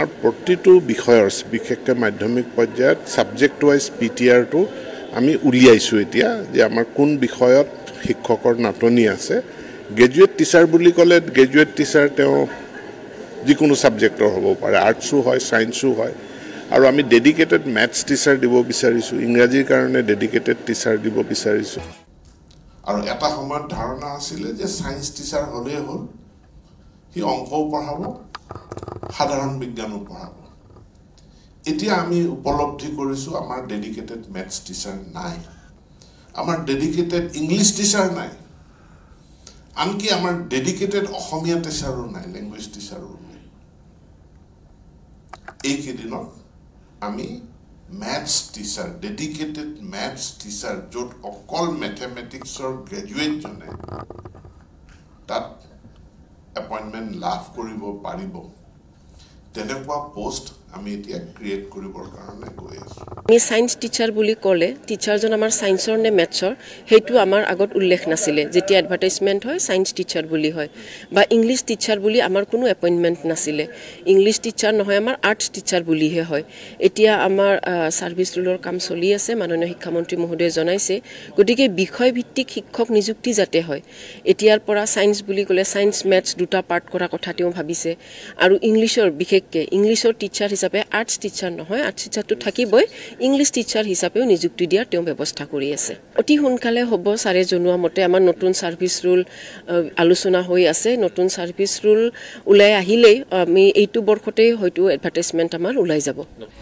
প্ৰতিটো বিষয়ৰ বিশেষকৈ মাধ্যমিক পৰ্যায়ত ছাবজেক্ট ৱাইজ পিটিআৰটো আমি উলিয়াইছোঁ এতিয়া যে আমাৰ কোন বিষয়ত শিক্ষকৰ নাটনি আছে। গ্ৰেজুৱেট টিচাৰ বুলি ক'লে গ্ৰেজুৱেট টিচাৰ তেওঁ যিকোনো ছাবজেক্টৰ হ'ব পাৰে, আৰ্টছো হয়, ছায়েন্সো হয়। আৰু আমি ডেডিকেটেড মেথছ টিচাৰ দিব বিচাৰিছোঁ, ইংৰাজীৰ কাৰণে ডেডিকেটেড টিচাৰ দিব বিচাৰিছোঁ। আৰু এটা সময়ত ধাৰণা আছিলে যে ছায়েন্স টিচাৰ হ'লেই হ'ল, সি অংকও পঢ়াব, সাধাৰণ বিজ্ঞানো পঢ়াব। এতিয়া আমি উপলব্ধি কৰিছোঁ আমাৰ ডেডিকেটেড মেথছ টিচাৰ নাই, আমাৰ ডেডিকেটেড ইংলিছ টিচাৰ নাই, আনকি আমাৰ ডেডিকেটেড অসমীয়া টিচাৰো নাই, লেংগুৱেজ টিচাৰো নাই। এইকেইদিনত আমি maths teacher, dedicated maths teacher, য'ত অকল মেথেমেটিক্সৰ গ্ৰেজুৱেটজনে তাত এপইণ্টমেণ্ট লাভ কৰিব পাৰিব, তেনেকুৱা পোষ্ট আমি এতিয়া ক্ৰিয়েট কৰিবৰ কাৰণে গৈ আছোঁ। আমি সায়েন্স টিচাৰ বুলি ক'লে টিচাৰজন আমাৰ সায়েন্সৰ নে মেথছৰ সেইটো আমাৰ আগত উল্লেখ নাছিলে। যেতিয়া এডভাৰটাইজমেণ্ট হয় সায়েন্স টিচাৰ বুলি হয়, বা ইংলিছ টিচাৰ বুলি আমাৰ কোনো এপইণ্টমেণ্ট নাছিলে। ইংলিছ টিচাৰ নহয়, আমাৰ আৰ্টছ টিচাৰ বুলিহে হয়। এতিয়া আমাৰ ছাৰ্ভিচ ৰুলৰ কাম চলি আছে, মাননীয় শিক্ষামন্ত্ৰী মহোদয়ে জনাইছে। গতিকে বিষয়ভিত্তিক শিক্ষক নিযুক্তি যাতে হয়, এতিয়াৰ পৰা সায়েন্স বুলি ক'লে সায়েন্স মেথছ দুটা পাৰ্ট কৰা কথা তেওঁ ভাবিছে। আৰু ইংলিছৰ বিশেষকৈ ইংলিছৰ টিচাৰ হিচাপে আৰ্টছ টিচাৰ নহয়, আৰ্টছ টিচাৰটো থাকিবই, ইংলিছ টিচাৰ হিচাপেও নিযুক্তি দিয়াৰ তেওঁ ব্যৱস্থা কৰি আছে। অতি সোনকালে হ'ব, ছাৰে জনোৱা মতে আমাৰ নতুন ছাৰ্ভিচ ৰুল আলোচনা হৈ আছে। নতুন ছাৰ্ভিচ ৰুল ওলাই আহিলেই আমি এইটো বৰ্ষতেই হয়তো এডভাৰটাইজমেণ্ট আমাৰ ওলাই যাব।